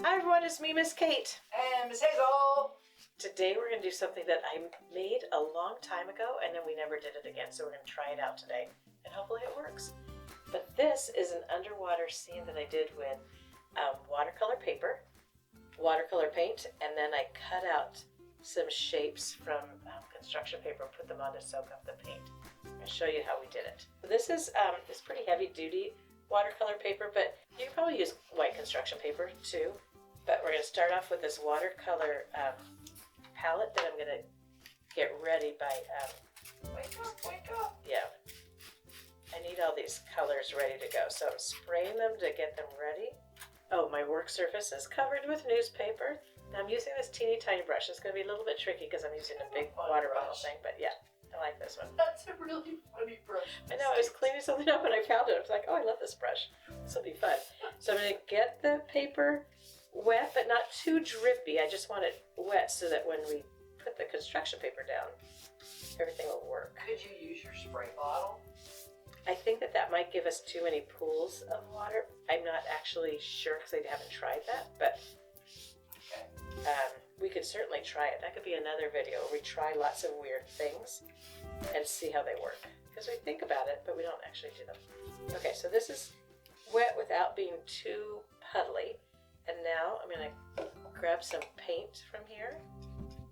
Hi everyone, it's me, Miss Kate. And Miss Hazel. Today we're going to do something that I made a long time ago and then we never did it again. So we're going to try it out today and hopefully it works. But this is an underwater scene that I did with watercolor paper, watercolor paint, and then I cut out some shapes from construction paper and put them on to soak up the paint. I'll show you how we did it. This is it's pretty heavy duty watercolor paper, but you can probably use white construction paper too. But we're going to start off with this watercolor palette that I'm going to get ready by... Wake up. Yeah. I need all these colors ready to go, so I'm spraying them to get them ready. Oh, my work surface is covered with newspaper. Now I'm using this teeny tiny brush. It's going to be a little bit tricky because I'm using a big water bottle thing, but yeah, I like this one. That's a really funny brush. I know, I was cleaning something up and I found it. I was like, oh, I love this brush. This will be fun. So I'm going to get the paper wet, but not too drippy. I just want it wet so that when we put the construction paper down, everything will work. Could you use your spray bottle? I think that might give us too many pools of water. I'm not actually sure because I haven't tried that, but we could certainly try it. That could be another video where we try lots of weird things and see how they work. Because we think about it, but we don't actually do them. Okay, so this is wet without being too puddly. And now I'm going to grab some paint from here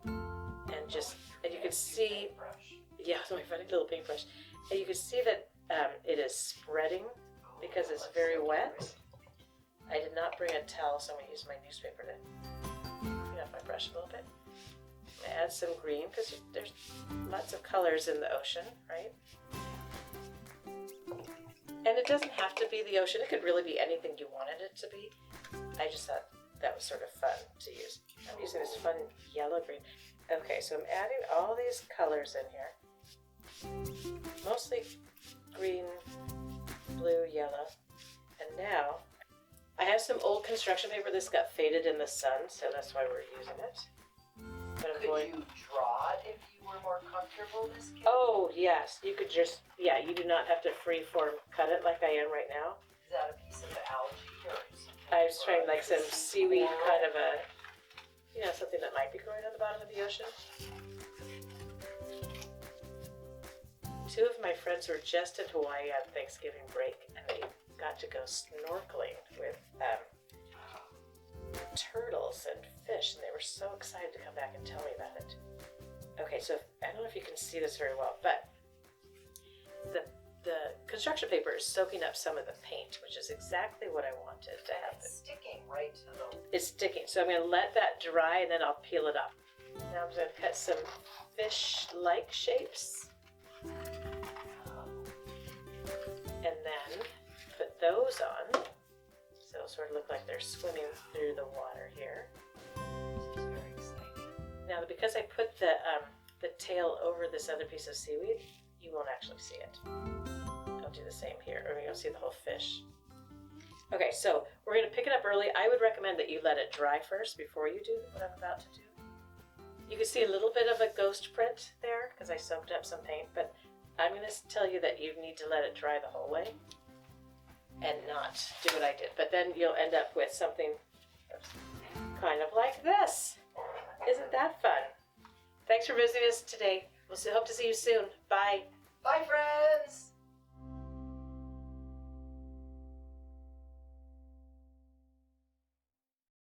and you can see, yeah, it's my funny little paintbrush. And you can see that it is spreading because it's very wet. I did not bring a towel, so I'm going to use my newspaper to clean up my brush a little bit. I add some green because there's lots of colors in the ocean, right? And it doesn't have to be the ocean. It could really be anything you wanted it to be. I just thought that was sort of fun to use. I'm using this fun yellow-green. Okay, so I'm adding all these colors in here. Mostly green, blue, yellow. And now, I have some old construction paper. This got faded in the sun, so that's why we're using it. But Could you draw it if you were more comfortable this case? Oh, yes. You could just, yeah, you do not have to free-form cut it like I am right now. Is that a piece of algae or something? I was trying like some seaweed kind of a, you know, something that might be growing on the bottom of the ocean. Two of my friends were just in Hawaii on Thanksgiving break and they got to go snorkeling with turtles and fish, and they were so excited to come back and tell me about it. Okay, so I don't know if you can see this very well, but the construction paper is soaking up some of the paint, which is exactly what I wanted to happen. It's sticking right to the... It's sticking, so I'm going to let that dry and then I'll peel it up. Now I'm going to cut some fish-like shapes. And then put those on. So it'll sort of look like they're swimming through the water here. This is very exciting. Now, because I put the tail over this other piece of seaweed, you won't actually see it. I'll do the same here, or you'll see the whole fish. Okay, so we're going to pick it up early. I would recommend that you let it dry first before you do what I'm about to do. You can see a little bit of a ghost print there because I soaked up some paint, but I'm going to tell you that you need to let it dry the whole way and not do what I did. But then you'll end up with something kind of like this. Isn't that fun? Thanks for visiting us today. We'll hope to see you soon. Bye. Bye, friends!